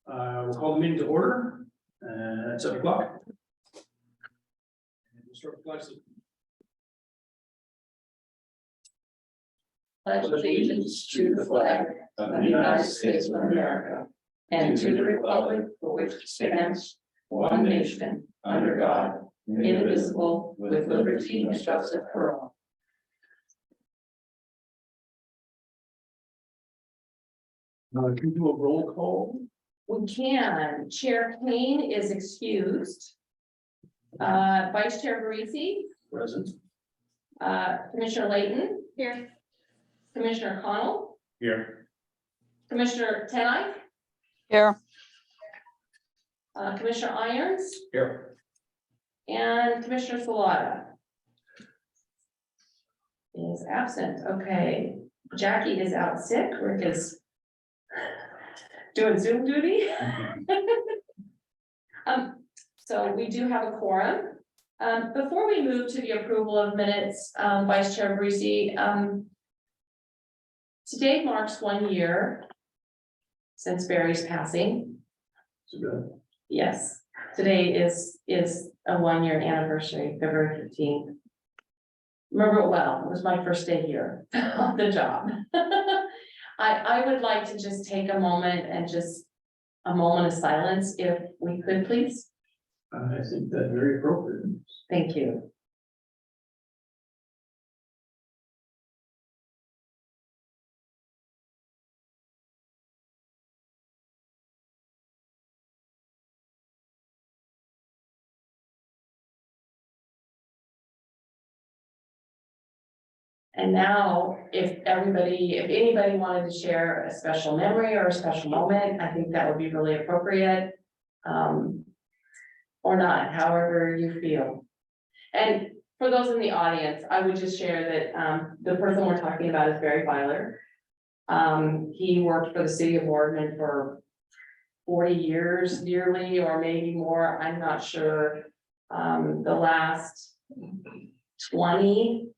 We'll call the meeting to order at 7 o'clock. And we'll start with flag salute. Pledge allegiance to the flag of the United States of America and to the republic for which it stands, one nation, under God, indivisible, with liberty and justice for all. Can we do a roll call? We can. Chair Kane is excused. Vice Chair Parisi, Present. Commissioner Layton, Here. Commissioner Connell, Here. Commissioner Tenai, Here. Commissioner Irons, Here. and Commissioner Salata is absent. Okay, Jackie is out sick. Rick is doing Zoom duty. So we do have a quorum. Before we move to the approval of minutes, Vice Chair Parisi, today marks 1 year since Barry's passing. So good. Yes, today is a 1 year anniversary, February 15th. Remember it well, it was my first day here on the job. I would like to just take a moment and just a moment of silence, if we could, please. I think that's very appropriate. Thank you. And now, if anybody wanted to share a special memory or a special moment, I think that would be really appropriate. Or not, however you feel. And for those in the audience, I would just share that the person we're talking about is Barry Byler. He worked for the city of Boardman for 40 years nearly, or maybe more, I'm not sure. The last 20,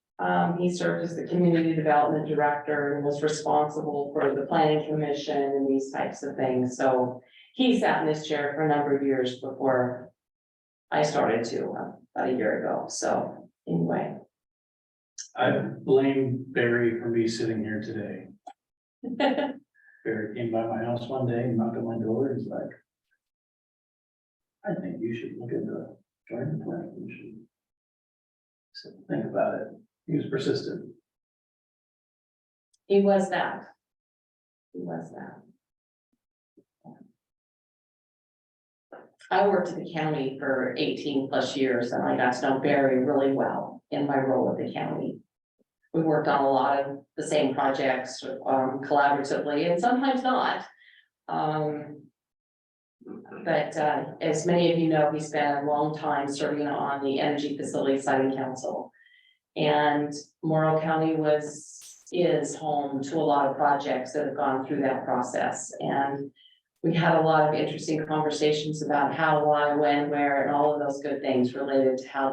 he served as the community development director and was responsible for the planning commission and these types of things. So he sat in this chair for a number of years before I started to, about a year ago. So anyway. I blame Barry for me sitting here today. Barry came by my house one day and knocked on my door and he's like, I think you should look into joining the planning commission. I said, think about it. He was persistent. He was that. He was that. I worked at the county for 18 plus years and I got to know Barry really well in my role at the county. We worked on a lot of the same projects collaboratively and sometimes not. But as many of you know, he spent a long time serving on the Energy Facility Siting Council. And Morrow County is home to a lot of projects that have gone through that process. And we had a lot of interesting conversations about how, why, when, where, and all of those good things related to how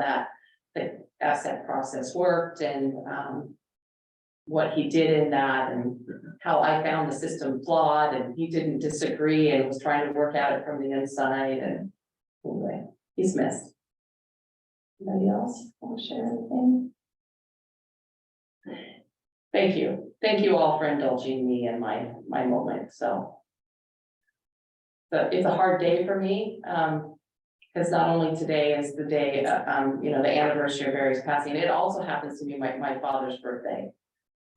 the asset process worked and what he did in that and how I found the system flawed and he didn't disagree and was trying to work at it from the inside. And anyway, he's missed. Anybody else want to share anything? Thank you. Thank you all for indulging me in my moment. But it's a hard day for me, because not only today is the day, the anniversary of Barry's passing, it also happens to be my father's birthday.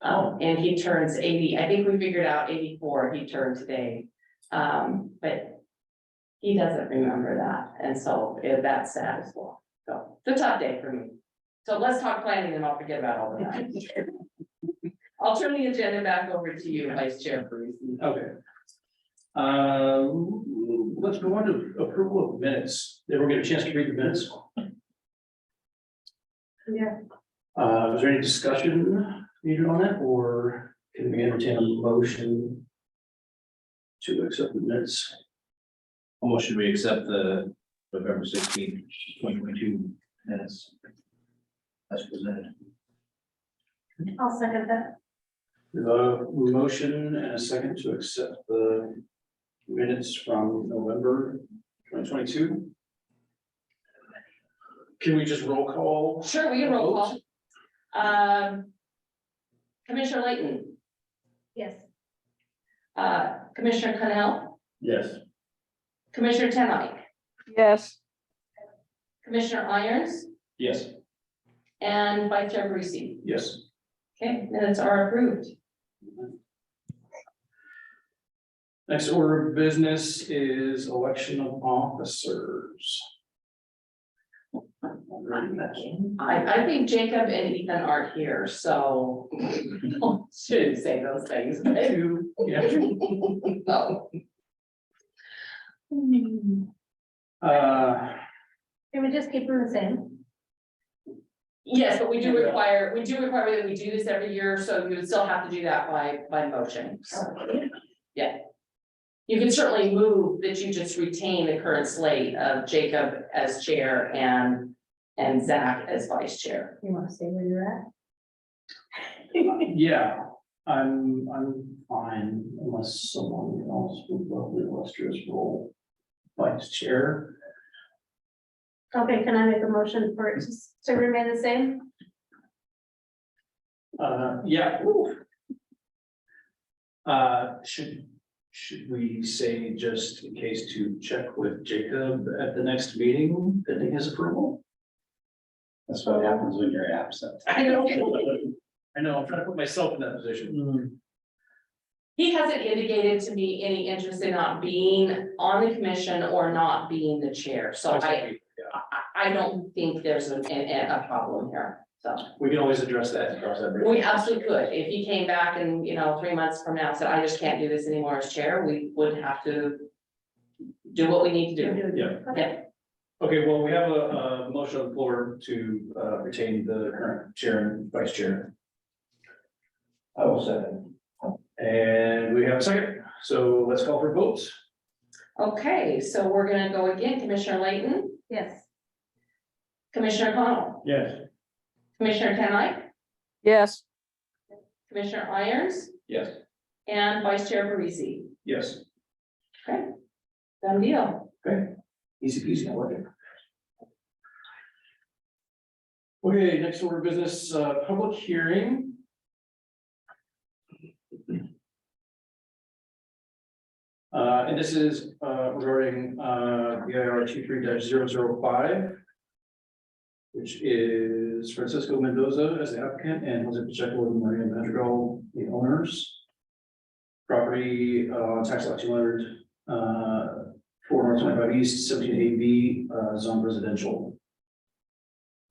And he turns 80, I think we figured out 84 he turned today. But he doesn't remember that, and so that's sad as well. So it's a tough day for me. So let's talk planning and I'll forget about all of that. I'll turn the agenda back over to you, Vice Chair Parisi. Okay. Let's go on to approval of minutes. Everyone get a chance to read the minutes? Yeah. Was there any discussion needed on it, or can we entertain a motion to accept the minutes? Almost should we accept the November 16th, 2022 minutes as presented? I'll second that. We have a motion and a second to accept the minutes from November 2022. Can we just roll call? Sure, we can roll call. Commissioner Layton, Yes. Commissioner Connell, Yes. Commissioner Tenai, Yes. Commissioner Irons, Yes. and Vice Chair Parisi. Yes. Okay, minutes are approved. Next order of business is election of officers. I think Jacob and Ethan aren't here, so shouldn't say those things, but. Yeah. Oh. Can we just keep them the same? Yes, but we do require that we do this every year, so you would still have to do that by motion. Yeah. You can certainly move that you just retain the current slate of Jacob as chair and Zach as vice chair. You want to say where you're at? Yeah, I'm fine unless someone else would love the illustrious role. Vice chair. Okay, can I make a motion for it to remain the same? Yeah. Should we say just in case to check with Jacob at the next meeting, pending his approval? That's what happens when you're absent. I know. I know, I'm trying to put myself in that position. He hasn't indicated to me any interest in not being on the commission or not being the chair, so I don't think there's a problem here, so. We can always address that and cross that bridge. We absolutely could, if he came back and, 3 months from now said, I just can't do this anymore as chair, we would have to do what we need to do. Yeah. Yeah. Okay, well, we have a motion on the floor to retain the current chair and vice chair. I will second. And we have a second, so let's call for votes. Okay, so we're gonna go again, Commissioner Layton, Yes. Commissioner Connell, Yes. Commissioner Tenai, Yes. Commissioner Irons, Yes. and Vice Chair Parisi. Yes. Okay, done deal. Okay, easy peasy, I like it. Okay, next order of business, public hearing. And this is regarding BIR 23-005. Which is Francisco Mendoza as the applicant and Jose Pacheco and Maria Madrigal, the owners. Property tax lot 200 4 North 25 East 17 AB zone residential.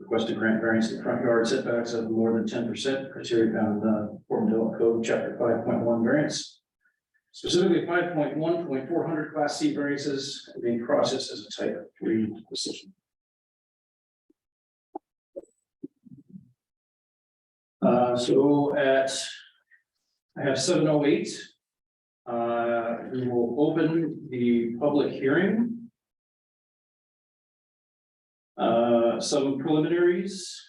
Request to grant variance to front yard setbacks of more than 10% criteria found in the Boardman Development Code Chapter 5.1 variance. Specifically 5.1.400 Class C variances are being processed as a type 3 decision. So I have 7:08. We will open the public hearing. Some preliminaries.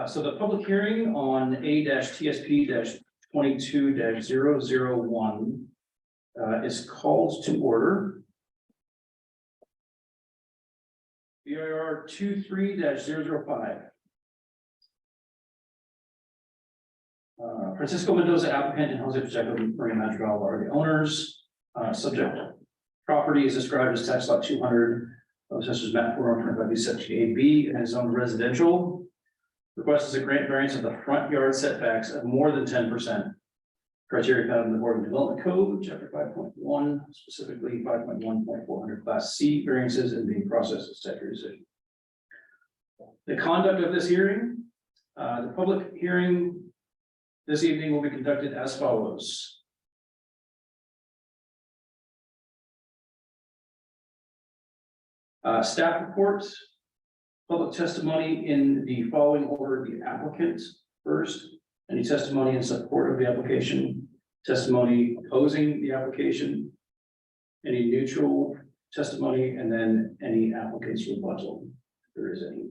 So the public hearing on A-TSP-22-0001 is called to order. BIR 23-005. Francisco Mendoza applicant and Jose Pacheco and Maria Madrigal are the owners. Subject property is described as tax lot 200, assessors map 425 section AB and is zoned residential. Request is a grant variance of the front yard setbacks of more than 10%. Criteria found in the Boardman Development Code, Chapter 5.1, specifically 5.1.400 Class C variances and being processed as type 3 decision. The conduct of this hearing, the public hearing this evening will be conducted as follows. Staff reports, public testimony in the following order: the applicant first, any testimony in support of the application, testimony opposing the application, any neutral testimony, and then any applicant's rebuttal, if there is any.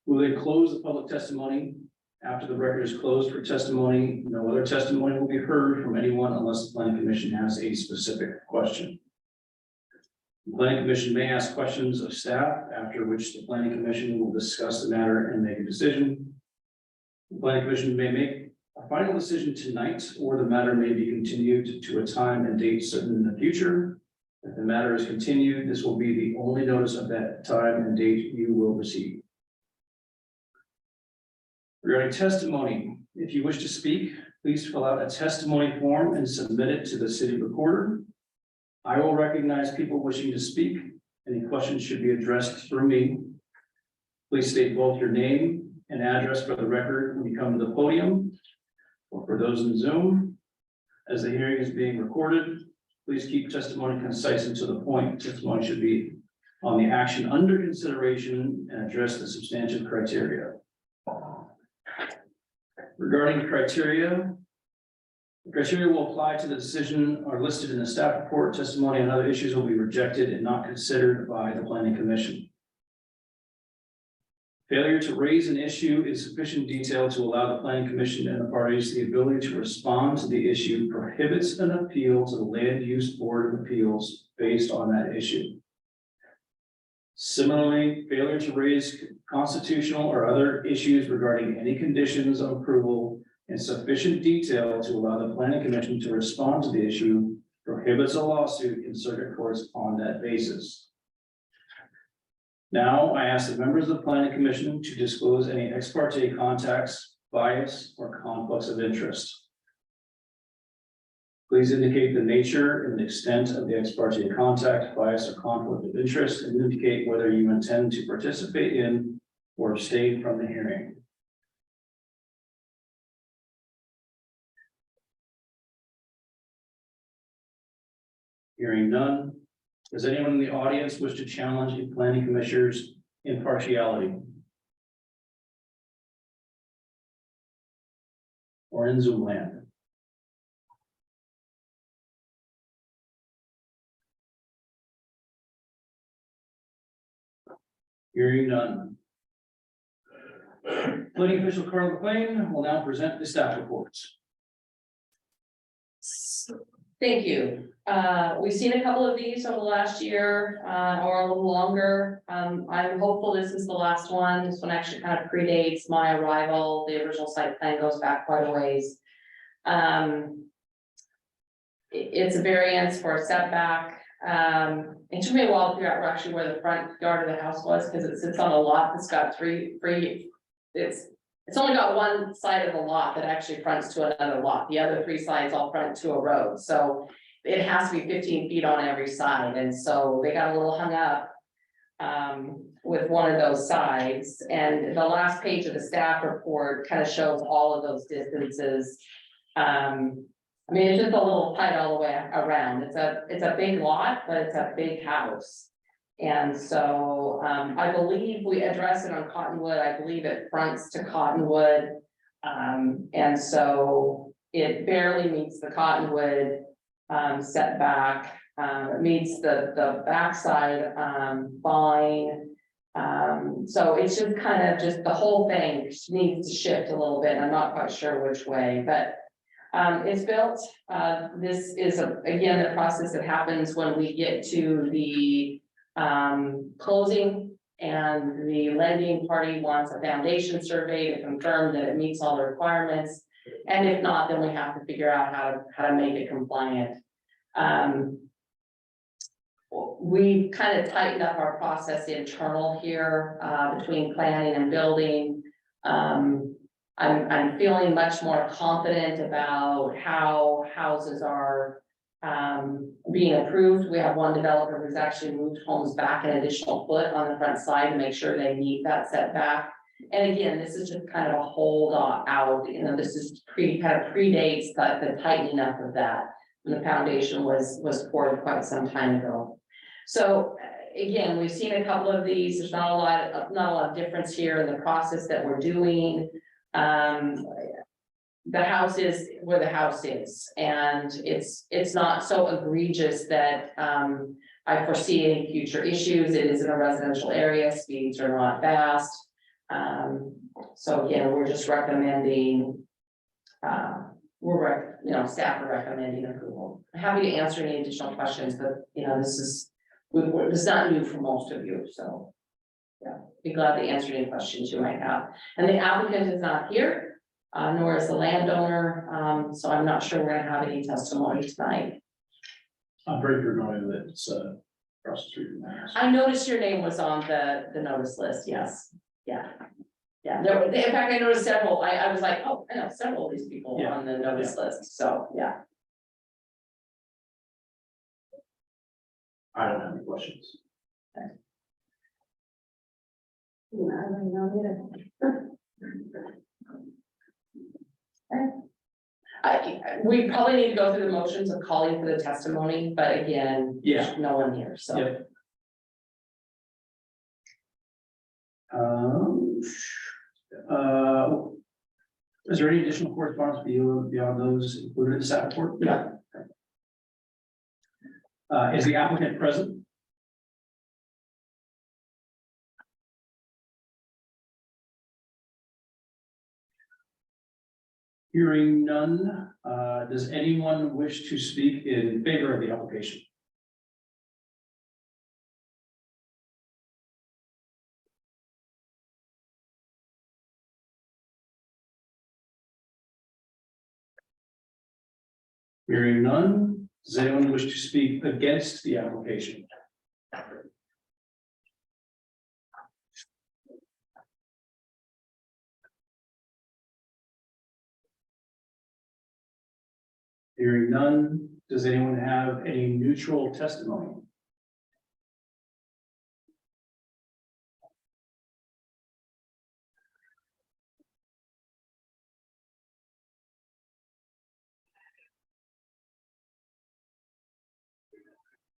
We'll then close the public testimony After the record is closed for testimony, no other testimony will be heard from anyone unless the planning commission has a specific question. The planning commission may ask questions of staff, after which the planning commission will discuss the matter and make a decision. The planning commission may make a final decision tonight, or the matter may be continued to a time and date certain in the future. If the matter is continued, this will be the only notice of that time and date you will receive. Regarding testimony, if you wish to speak, please fill out a testimony form and submit it to the city recorder. I will recognize people wishing to speak. Any questions should be addressed through me. Please state both your name and address for the record when you come to the podium. Or for those in Zoom, as the hearing is being recorded, please keep testimony concise and to the point. Testimony should be on the action under consideration and address the substantive criteria. Regarding criteria, the criteria will apply to the decision are listed in the staff report. Testimony on other issues will be rejected and not considered by the planning commission. Failure to raise an issue in sufficient detail to allow the planning commission and the parties the ability to respond to the issue prohibits an appeal to the Land Use Board of Appeals based on that issue. Similarly, failure to raise constitutional or other issues regarding any conditions of approval in sufficient detail to allow the planning commission to respond to the issue prohibits a lawsuit in circuit courts on that basis. Now, I ask the members of the planning commission to disclose any ex parte contacts, bias, or conflicts of interest. Please indicate the nature and extent of the ex parte contact, bias, or conflict of interest, and indicate whether you intend to participate in or abstain from the hearing. Hearing none. Does anyone in the audience wish to challenge the planning commissioner's impartiality? Or in Zoom land? Hearing none. Planning official Carl McLean will now present the staff reports. Thank you. We've seen a couple of these over the last year, or a little longer. I'm hopeful this is the last one. This one actually kind of predates my arrival. The original site plan goes back quite a ways. It's a variance for a setback. It took me a while to figure out actually where the front yard of the house was, because it sits on a lot that's got it's only got one side of the lot that actually fronts to another lot. The other three sides all front to a road. So it has to be 15 feet on every side. And so they got a little hung up with one of those sides. And the last page of the staff report kind of shows all of those distances. I mean, it's just a little tight all the way around. It's a big lot, but it's a big house. And so I believe we address it on Cottonwood. I believe it fronts to Cottonwood. And so it barely meets the Cottonwood setback. It meets the backside fine. So it's just kind of just the whole thing needs to shift a little bit. I'm not quite sure which way, but it's built. This is again the process that happens when we get to the closing, and the lending party wants a foundation survey to confirm that it meets all the requirements. And if not, then we have to figure out how to make it compliant. We kind of tightened up our process internal here between planning and building. I'm feeling much more confident about how houses are being approved. We have one developer who's actually moved homes back an additional foot on the front side to make sure they meet that setback. And again, this is just kind of a hold out, you know, this is kind of predates the tightening up of that. And the foundation was poured quite some time ago. So again, we've seen a couple of these. There's not a lot of difference here in the process that we're doing. The house is where the house is, and it's not so egregious that I foresee any future issues. It is in a residential area, speeds are not fast. So again, we're just recommending, staff are recommending approval. I'm happy to answer any additional questions, but this is, this is not new for most of you, so. Yeah, be glad to answer any questions you might have. And the applicant is not here, nor is the landowner, so I'm not sure we're gonna have any testimony tonight. I'm very familiar that it's across the street from my house. I noticed your name was on the notice list, yes, yeah. Yeah, in fact, I noticed several, I was like, oh, I know several of these people Yeah. on the notice list, so, yeah. I don't have any questions. We probably need to go through the motions of calling for the testimony, but again, Yeah. there's no one here, so. Yep. Is there any additional correspondence beyond those included in the staff report? No. Is the applicant present? Hearing none, does anyone wish to speak in favor of the application? Hearing none, does anyone wish to speak against the application? Hearing none, does anyone have any neutral testimony?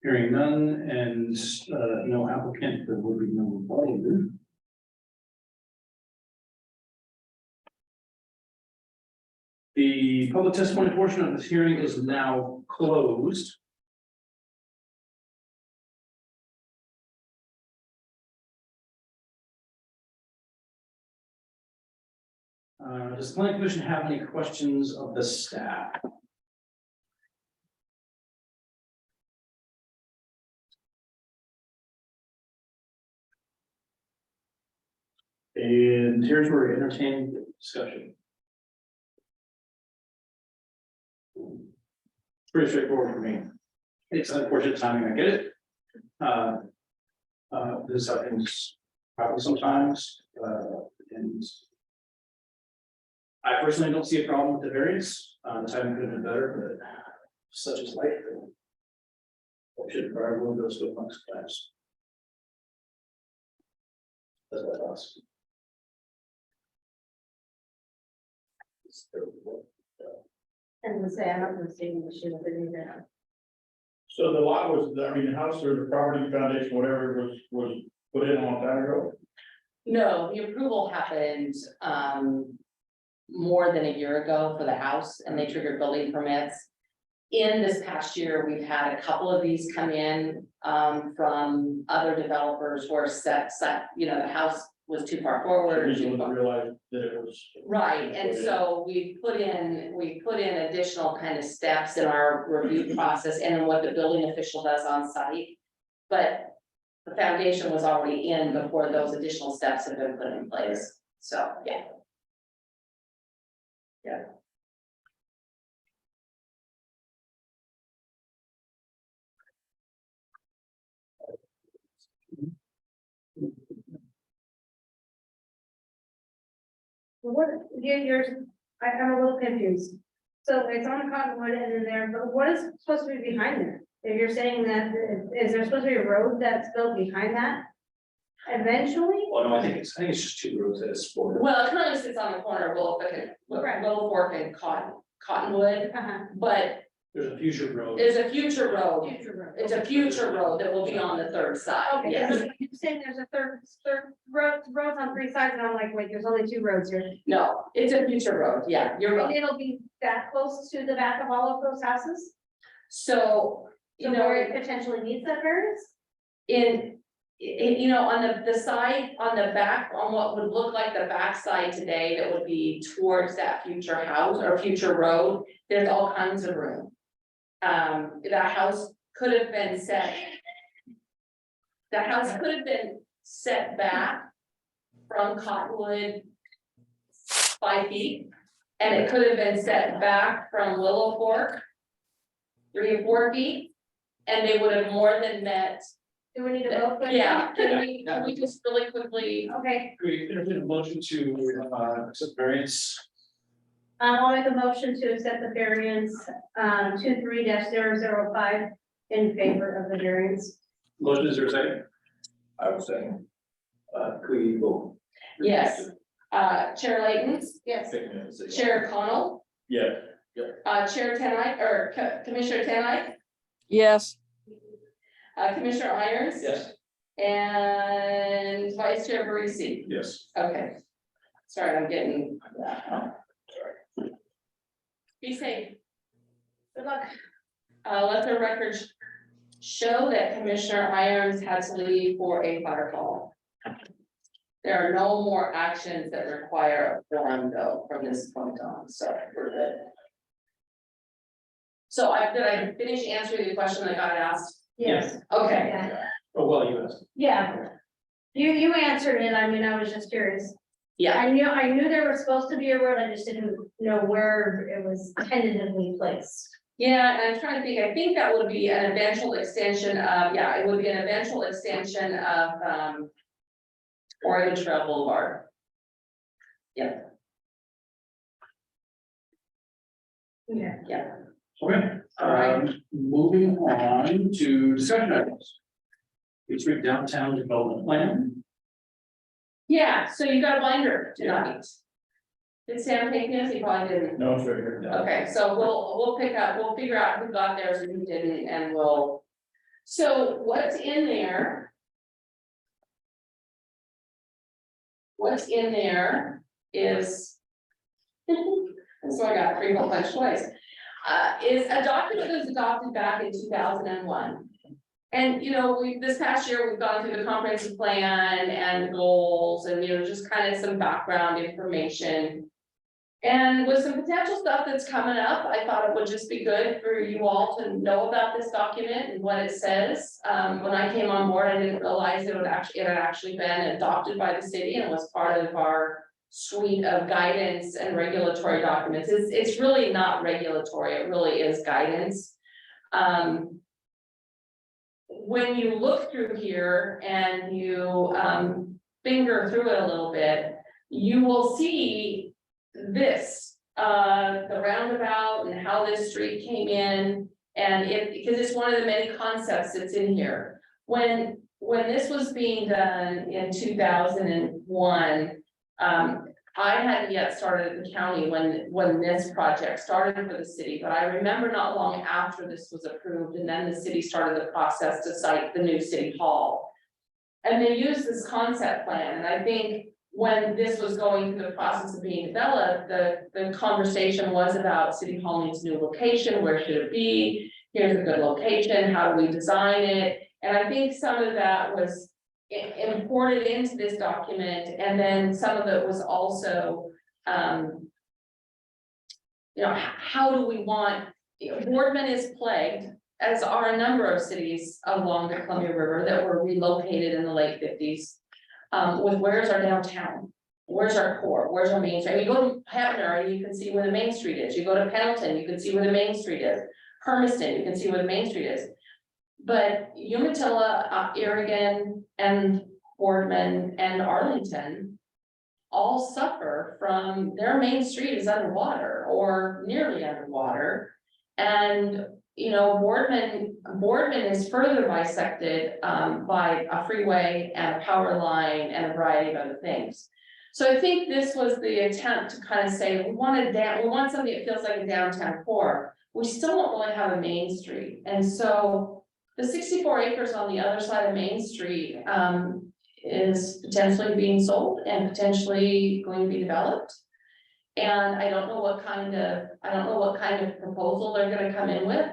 Hearing none and no applicant, there will be no rebuttal. The public testimony portion of this hearing is now closed. Does the planning commission have any questions of the staff? And here's where we entertain the discussion. Pretty straightforward for me. It's unfortunate timing, I get it. This happens probably sometimes, and I personally don't see a problem with the variance. The timing could have been better, but such is life. I should probably move those to the next class. That's what I asked. And to say, I don't know, saying we should have been there. So the lot was, the house or the property foundation, whatever was put in a long time ago? No, the approval happened, more than a year ago for the house, and they triggered building permits. In this past year, we've had a couple of these come in, from other developers who are set, the house was too far So forward. we didn't realize that it was. Right, and so we put in additional kind of steps in our review process and in what the building official does on site. But the foundation was already in before those additional steps have been put in place, so, yeah. Yeah. What, yours, I'm a little confused. So it's on Cottonwood and then there, but what is supposed to be behind there? If you're saying that, is there supposed to be a road that's built behind that? Eventually? Well, no, I think it's just two roads that is for. Well, it currently sits on the corner of Right. Little Fork and Cottonwood, but There's a future road. there's a future road. Future road. It's a future road that will be on the third side, Okay, yes. so you're saying there's a third roads on three sides, and I'm like, wait, there's only two roads here. No, it's a future road, yeah, you're And right. it'll be that close to the back of all of those houses? So, So where it potentially needs that variance? you know, on the side, on the back, on what would look like the backside today, that would be towards that future house or future road, there's all kinds of room. That house could have been set. That house could have been set back from Cottonwood 5 feet. And it could have been set back from Willow Fork 3 or 4 feet. And they would have more than met. Do we need to vote? for it? Yeah, can we just really quickly, Okay, We entertain a motion to, accept variance. I'll make a motion to accept the variance, 23-005 in favor of the variance. Motion is there a second? I will second. Could we vote? yes, Chair Layton, Yes. Chair Connell, Yeah, Chair Tenai, or Commissioner Tenai, yes, Commissioner Irons. Yes. And Vice Chair Barisi. Yes. Okay. Sorry, I'm getting that. Be safe. Good luck. Let the record show that Commissioner Irons had to leave for a fire call. There are no more actions that require a forum though from this point on, so we're good. So did I finish answering the question that got asked? Yes. Okay, Yeah. Oh, well, you asked. Yeah. You answered it. I mean, I was just curious. yeah, I knew there was supposed to be a road. I just didn't know where it was tentatively placed. yeah, and I'm trying to think, I think that would be an eventual extension of, yeah, it would be an eventual extension of, Oregon Trail Boulevard. Yeah. Yeah. Okay, moving on to discussion items. It's downtown development plan. Yeah, so you got a binder tonight. Did Sam take this? He probably didn't. no, it's right here. Okay, so we'll pick up, we'll figure out who got theirs and who didn't, and we'll. So what's in there? What's in there is. So I got 3 whole bunch twice. Is a document that was adopted back in 2001. And, you know, this past year, we've gone through the comprehensive plan and goals and, you know, just kind of some background information. And with some potential stuff that's coming up, I thought it would just be good for you all to know about this document and what it says. When I came on board, I didn't realize it had actually been adopted by the city and was part of our suite of guidance and regulatory documents. It's really not regulatory, it really is guidance. When you look through here and you finger through it a little bit, you will see this, the roundabout and how this street came in. And because it's one of the many concepts that's in here. When this was being done in 2001, I hadn't yet started at the county when this project started for the city, but I remember not long after this was approved, and then the city started the process to site the new city hall. And they used this concept plan, and I think when this was going through the process of being developed, the conversation was about city hall needs a new location, where should it be? Here's a good location, how do we design it? And I think some of that was imported into this document, and then some of it was also, you know, how do we want, Boardman is plagued, as are a number of cities along the Columbia River that were relocated in the late 50s, with where's our downtown? Where's our core? Where's our main street? You go to Hefner and you can see where the main street is. You go to Pendleton, you can see where the main street is. Hermiston, you can see where the main street is. But Umatilla, Oregon, and Boardman and Arlington all suffer from their main street is underwater or nearly underwater. And, you know, Boardman is further bisected by a freeway and a power line and a variety of other things. So I think this was the attempt to kind of say, we want something that feels like a downtown core. We still don't really have a main street. And so the 64 acres on the other side of Main Street is potentially being sold and potentially going to be developed. And I don't know what kind of proposal they're gonna come in with.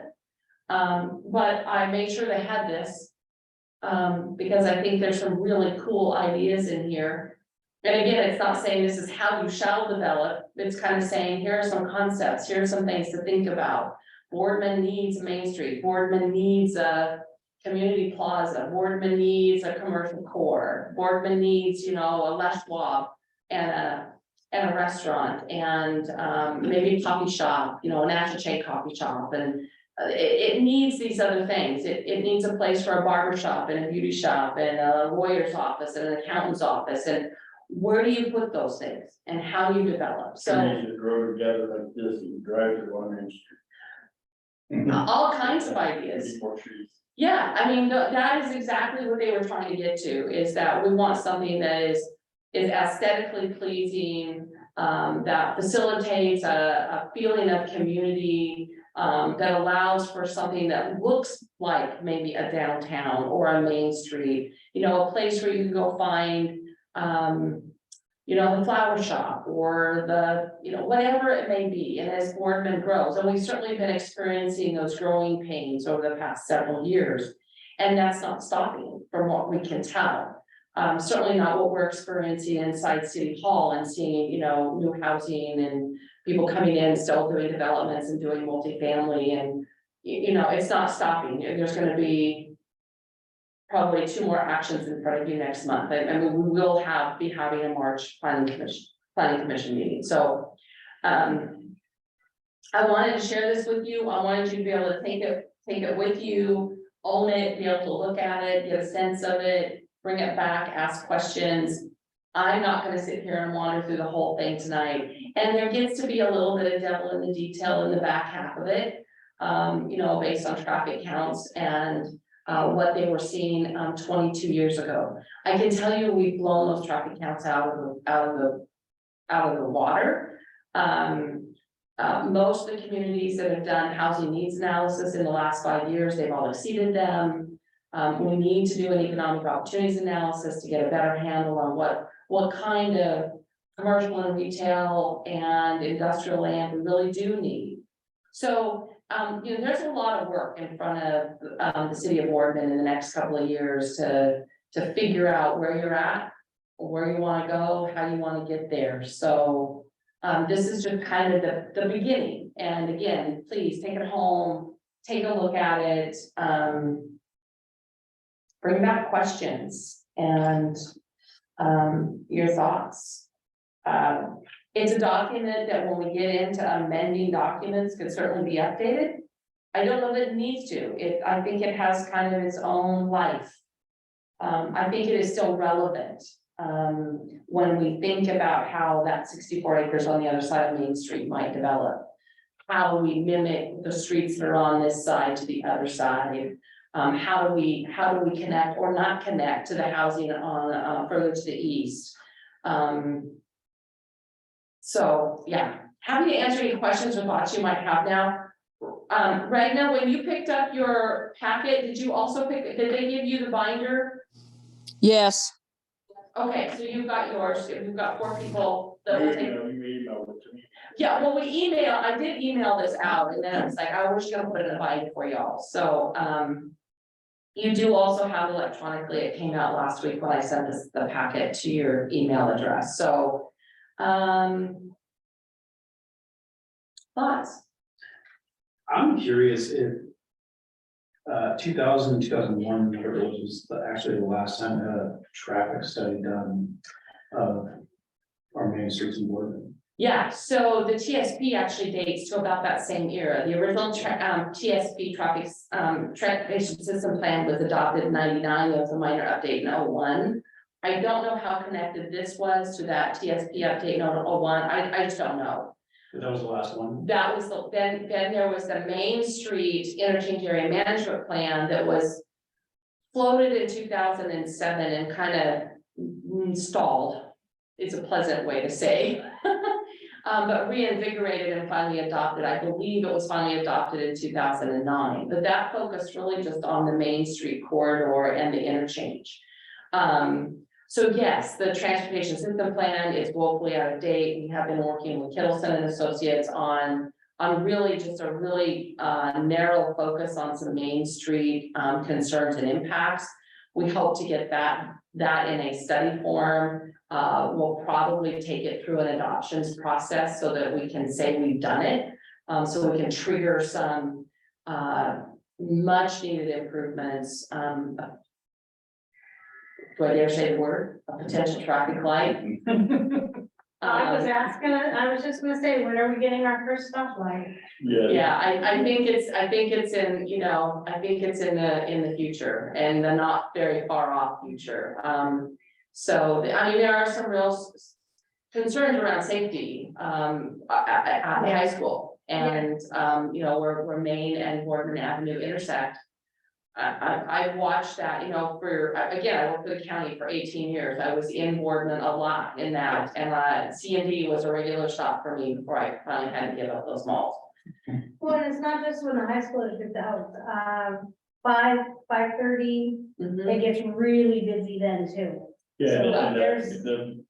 But I made sure they had this. because I think there's some really cool ideas in here. And again, it's not saying this is how you shall develop, it's kind of saying, here are some concepts, here are some things to think about. Boardman needs Main Street, Boardman needs a community plaza, Boardman needs a commercial core, Boardman needs, you know, a Les Schwab and a restaurant and maybe a coffee shop, you know, an after coffee shop, and it needs these other things. It needs a place for a barber shop and a beauty shop and a lawyer's office and an accountant's office, and where do you put those things and how do you develop? So Communities that grow together like this and drive to one Main Street. all kinds of ideas. Maybe more trees. Yeah, I mean, that is exactly what they were trying to get to, is that we want something that is aesthetically pleasing, that facilitates a feeling of community, that allows for something that looks like maybe a downtown or a Main Street, you know, a place where you can go find, you know, the flower shop or the, you know, whatever it may be. And as Boardman grows, and we've certainly been experiencing those growing pains over the past several years. And that's not stopping from what we can tell. Certainly not what we're experiencing inside City Hall and seeing, you know, new housing and people coming in, still doing developments and doing multifamily, and you know, it's not stopping. There's gonna be probably 2 more actions in front of you next month. I mean, we will be having a March planning commission meeting. So I wanted to share this with you. I wanted you to be able to take it with you, own it, be able to look at it, get a sense of it, bring it back, ask questions. I'm not gonna sit here and wander through the whole thing tonight. And there gets to be a little bit of devil in the detail in the back half of it, you know, based on traffic counts and what they were seeing 22 years ago. I can tell you we've blown those traffic counts out of the water. Most of the communities that have done housing needs analysis in the last 5 years, they've all exceeded them. We need to do an economic opportunities analysis to get a better handle on what kind of commercial and retail and industrial land we really do need. So you know, there's a lot of work in front of the city of Boardman in the next couple of years to figure out where you're at, where you want to go, how you want to get there. So this is just kind of the beginning. And again, please take it home, take a look at it, bring back questions and your thoughts. It's a document that when we get into amending documents could certainly be updated. I don't know that it needs to. I think it has kind of its own life. I think it is still relevant when we think about how that 64 acres on the other side of Main Street might develop. How we mimic the streets that are on this side to the other side. How do we connect or not connect to the housing on further to the east? So yeah, happy to answer any questions or thoughts you might have now. Right now, when you picked up your packet, did you also did they give you the binder? Yes, Okay, so you've got yours, you've got 4 people that will take. You emailed it to me. Yeah, well, I did email this out and then it's like, I was gonna put it in a binder for y'all, so, you do also have electronically, it came out last week when I sent the packet to your email address, so. Thoughts? I'm curious if 2001, whatever it was actually the last time we had a traffic study done of our main streets in Boardman. Yeah, so the TSP actually dates to about that same era. The original TSP transportation system plan was adopted in 99. There was a minor update in 01. I don't know how connected this was to that TSP update in 01. I just don't know. That was the last one. That was then there was the Main Street Interchange Area Management Plan that was floated in 2007 and kind of stalled. It's a pleasant way to say. But reinvigorated and finally adopted. I believe it was finally adopted in 2009, but that focused really just on the Main Street corridor and the interchange. So yes, the transportation system plan is woefully out of date. We have been working with Kittleson and Associates on really just a really narrow focus on some Main Street concerns and impacts. We hope to get that in a study form. We'll probably take it through an adoptions process so that we can say we've done it. So we can trigger some much needed improvements. Do I dare say the word, a potential traffic light? I was just gonna say, when are we getting our first stoplight? Yeah, I think it's in, you know, I think it's in the future and the not very far off future. So, I mean, there are some real concerns around safety, at the high school. And, you know, where Main and Boardman Avenue intersect. I've watched that, you know, again, I worked for the county for 18 years. I was in Boardman a lot in that, and C&D was a regular stop for me before I finally had to give up those malls. Well, and it's not just when the high school is out, 5:30, it gets really busy then too. Yeah, So and there's-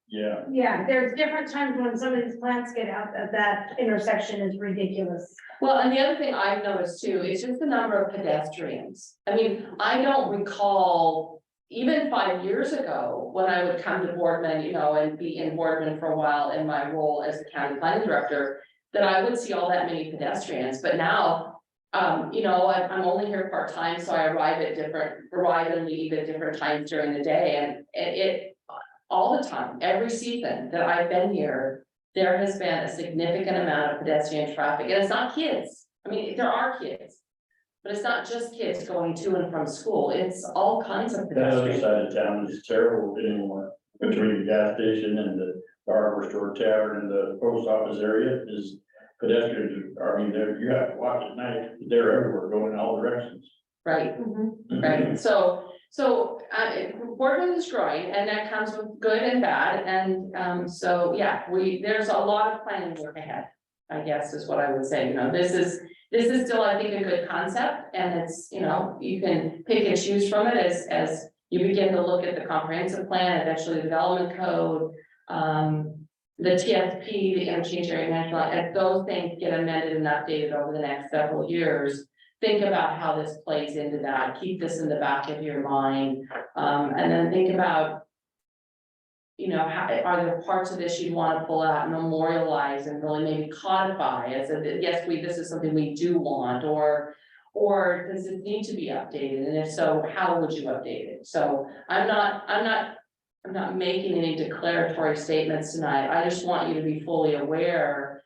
yeah, Yeah, there's different times when some of these plants get out, that intersection is ridiculous. Well, and the other thing I've noticed too, is just the number of pedestrians. I mean, I don't recall, even 5 years ago, when I would come to Boardman, you know, and be in Boardman for a while in my role as the county planning director, that I would see all that many pedestrians, but now, you know, I'm only here part-time, so I arrive and leave at different times during the day, and it all the time, every season that I've been here, there has been a significant amount of pedestrian traffic, and it's not kids. I mean, there are kids, but it's not just kids going to and from school, it's all kinds of that other pedestrians. side of town is terrible anymore, between the gas station and the hardware store tavern and the post office area is pedestrians, I mean, you have to watch at night, they're everywhere, going in all directions. Right, right, so, Boardman is growing, and that comes with good and bad, and, so, yeah, there's a lot of planning work ahead. I guess is what I would say, you know, this is still, I think, a good concept, and it's, you know, you can pick and choose from it as you begin to look at the comprehensive plan, eventually the development code, the TSP, the interchange area management, as those things get amended and updated over the next several years. Think about how this plays into that, keep this in the back of your mind, and then think about, you know, are there parts of this you'd want to pull out, memorialize, and really maybe codify as a, yes, this is something we do want, or does it need to be updated, and if so, how would you update it? So I'm not making any declaratory statements tonight, I just want you to be fully aware.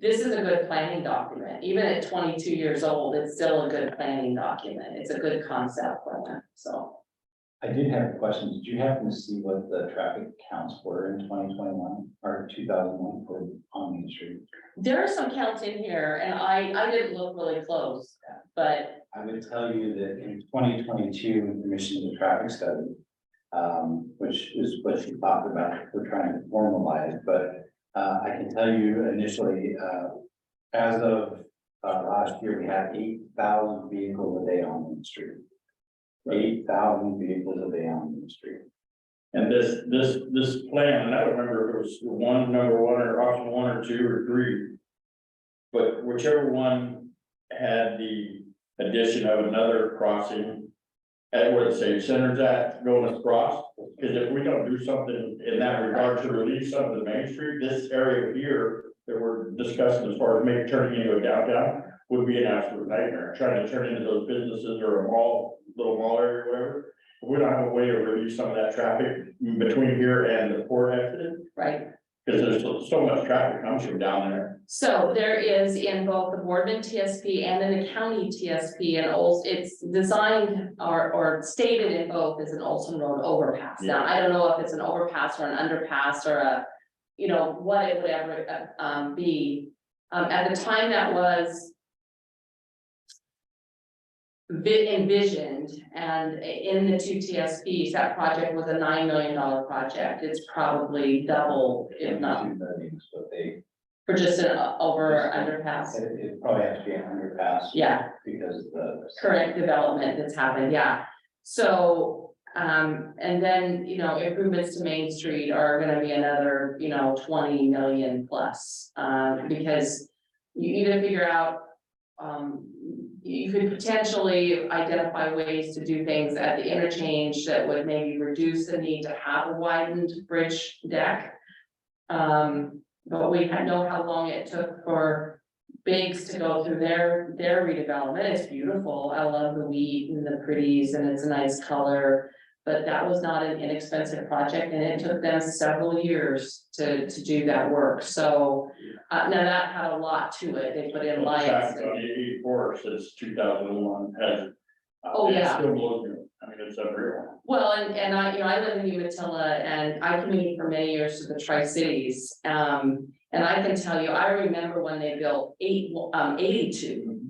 This is a good planning document, even at 22 years old, it's still a good planning document, it's a good concept for that, so. I did have a question. Did you happen to see what the traffic counts were in 2021 or 2001 for on Main Street? There are some counts in here, and I didn't look really close, but I would tell you that in 2022, we commissioned a traffic study, which is what she talked about. We're trying to formalize, but I can tell you initially, as of last year, we had 8,000 vehicles a day on the street. 8,000 vehicles a day on the street. And this plan, and I don't remember if it was number one or option 1 or 2 or 3. But whichever one had the addition of another crossing at where the state center's at going across. Because if we don't do something in that regard to relieve some of the Main Street, this area here that we're discussing as far as maybe turning into a downtown would be an absolute nightmare, trying to turn into those businesses or a mall, little mall area or whatever. We don't have a way to relieve some of that traffic between here and the port exit, right. because there's so much traffic comes from down there. So there is in both the Boardman TSP and in the county TSP, and it's designed or stated in both as an Olson Road overpass. Now, I don't know if it's an overpass or an underpass or a, you know, what it would ever be. At the time that was envisioned, and in the 2 TSPs, that project was a $9 million project. It's probably double, if not, 2 million is what they. for just an over underpass. It probably has to be an underpass. Yeah, Because the. current development that's happened, yeah. So, and then, you know, improvements to Main Street are gonna be another, you know, 20 million plus, because you need to figure out, you could potentially identify ways to do things at the interchange that would maybe reduce the need to have a widened bridge deck. But we know how long it took for Biggs to go through their redevelopment. It's beautiful. I love the wheat and the pretties and it's a nice color. But that was not an inexpensive project and it took them several years to do that work. So now that had a lot to it. They put in lights. Traffic on 84 since 2001 has. Oh, yeah. It still blows me. I mean, it's everywhere. Well, and I, I live in Umatilla and I commuted for many years to the Tri-Cities. And I can tell you, I remember when they built 82.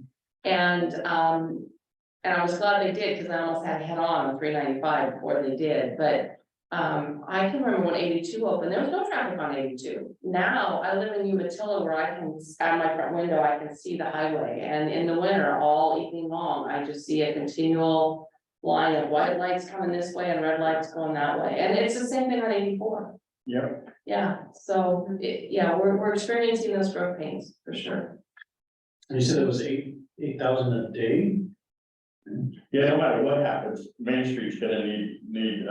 And I was glad they did because I almost had head on 395 before they did, but I can remember when 82 opened, there was no traffic on 82. Now I live in Umatilla where I can, out my front window, I can see the highway, and in the winter, all evening long, I just see a continual line of white lights coming this way and red lights going that way, and it's the same thing on 84. Yeah. Yeah, so yeah, we're experiencing those growth pains for sure. And you said it was 8,000 a day? Yeah, no matter what happens, Main Street's gonna need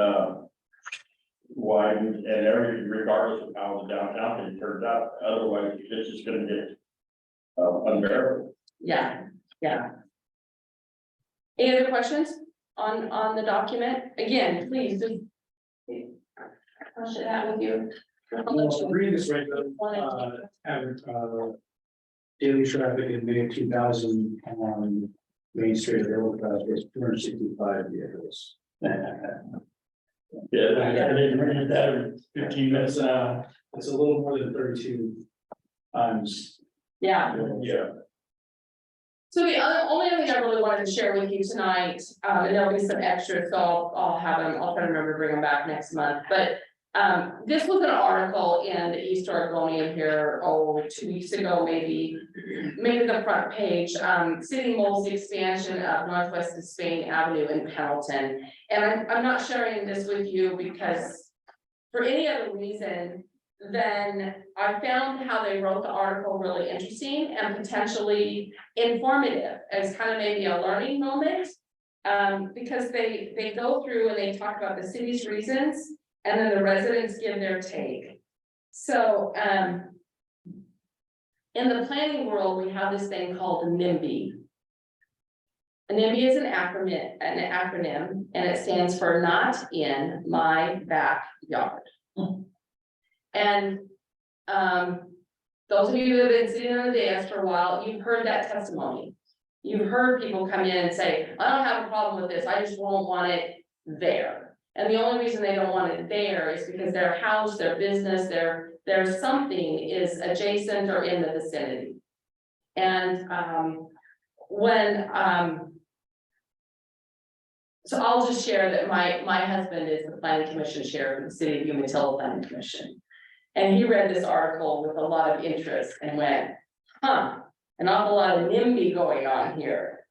widened and every, regardless of how the downtown thing turns out, otherwise it's just gonna get unbearable. Yeah. Any other questions on the document? Again, please just. I'll share that with you. Well, reading this right, average, daily traffic in May 2000 on Main Street, available was 265 vehicles. Yeah, I didn't read that in 15 minutes an hour. It's a little more than 32 times. Yeah. Yeah. So the only other thing I really wanted to share with you tonight, and there'll be some extras, so I'll have them, I'll try to remember to bring them back next month, but. This was an article in the East Oregonian here, 2 weeks ago, maybe the front page, City Moles expansion of Northwest of Spain Avenue in Pendleton. And I'm not sharing this with you because for any other reason than I found how they wrote the article really interesting and potentially informative as kind of maybe a learning moment. Because they go through and they talk about the city's reasons. And then the residents give their take. So, in the planning world, we have this thing called NIMBY. A NIMBY is an acronym, and it stands for Not in My Backyard. And, those of you that have been sitting on the dais for a while, you've heard that testimony. You've heard people come in and say, I don't have a problem with this, I just won't want it there. And the only reason they don't want it there is because their house, their business, their something is adjacent or in the vicinity. And so I'll just share that my husband is the planning commission chair for the city of Umatilla Planning Commission. And he read this article with a lot of interest and went, an awful lot of NIMBY going on here.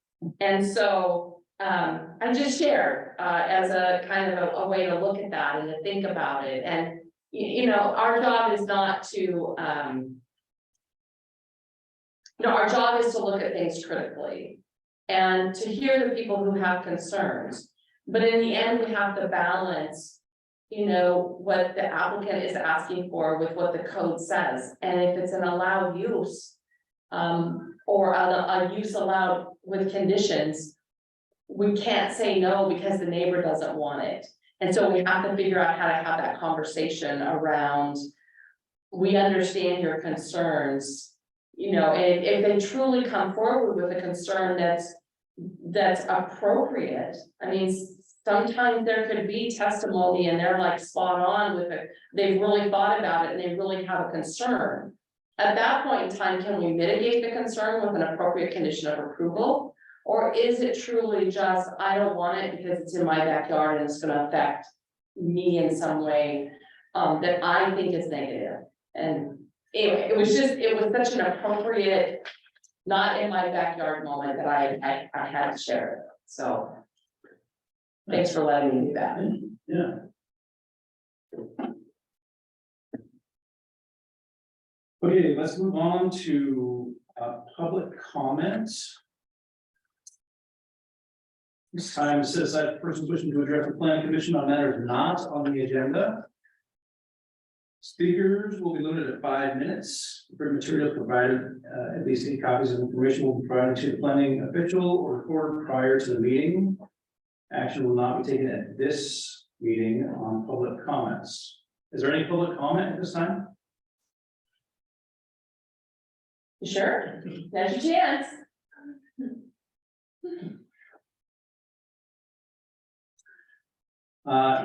And so I just shared as a kind of a way to look at that and to think about it. And, you know, our job is not to, our job is to look at things critically and to hear the people who have concerns. But in the end, we have to balance, what the applicant is asking for with what the code says. And if it's an allowed use or a use allowed with conditions, we can't say no because the neighbor doesn't want it. And so we have to figure out how to have that conversation around, we understand your concerns, and if they truly come forward with a concern that's appropriate. I mean, sometimes there could be testimony and they're like spot on with it. They've really thought about it and they really have a concern. At that point in time, can we mitigate the concern with an appropriate condition of approval? Or is it truly just, I don't want it because it's in my backyard and it's gonna affect me in some way that I think is negative? And anyway, it was such an appropriate, not in my backyard moment that I had to share it. So thanks for letting me do that. Yeah. Okay, let's move on to public comments. This time set aside for persons wishing to address the planning commission on matters not on the agenda. Speakers will be limited to 5 minutes. Written materials provided, at least 8 copies of information will be provided to the planning official or recorded prior to the meeting. Action will not be taken at this meeting on public comments. Is there any public comment at this time? Sure, now's your chance.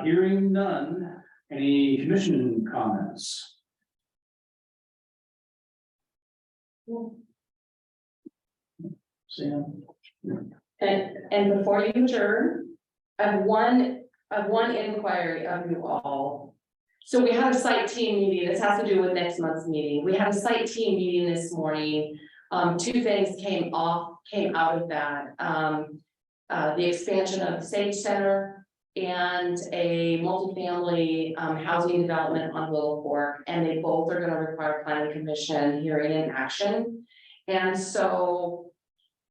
Hearing none, any commission comments? Sam? And before you adjourn, I have one inquiry of you all. So we had a site team meeting, this has to do with next month's meeting, we had a site team meeting this morning. 2 things came out of that, the expansion of the Sage Center and a multifamily housing development on Little Fork, and they both are gonna require planning commission hearing and action. And so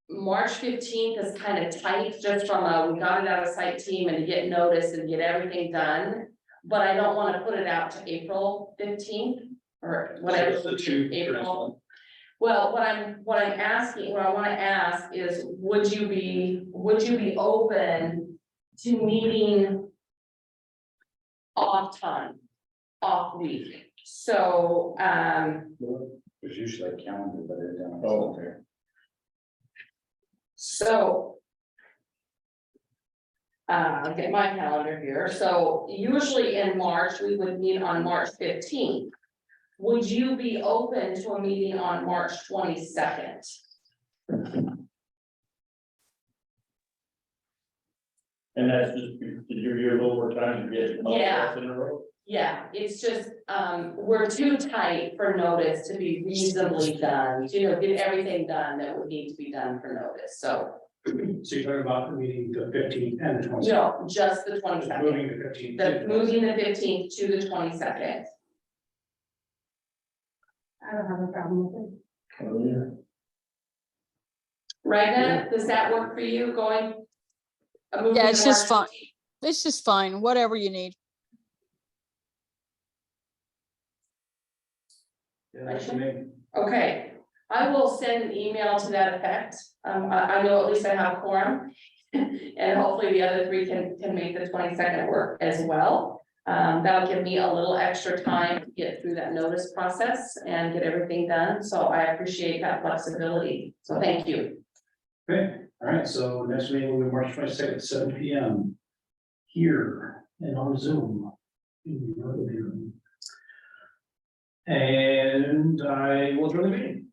March 15th is kind of tight, just from we got it out of site team and to get notice and get everything done. But I don't want to put it out to April 15th or whatever. So it's the 2 April. Well, what I want to ask is, would you be open to meeting off week? So, There's usually a calendar, but it don't. Oh. So. I'll get my calendar here. So usually in March, we would meet on March 15th. Would you be open to a meeting on March 22nd? And that's just to give you a little more time to get all Yeah. in a row. Yeah, it's just, we're too tight for notice to be reasonably done, get everything done that would need to be done for notice, so. So you're talking about the meeting the 15th and the 22nd? No, just the 22nd, Moving the 15th. moving the 15th to the 22nd. I don't have a problem with it. Oh, yeah. Ragna, does that work for you, going? Yeah, it's just fine. It's just fine, whatever you need. Yeah, that's for me. Okay, I will send an email to that effect. I know at least I have quorum. And hopefully the other 3 can make the 22nd work as well. That'll give me a little extra time to get through that notice process and get everything done. So I appreciate that flexibility. So thank you. Okay, all right, so next meeting will be March 22nd at 7 p.m. here and on Zoom. In the other room. And I will adjourn the meeting.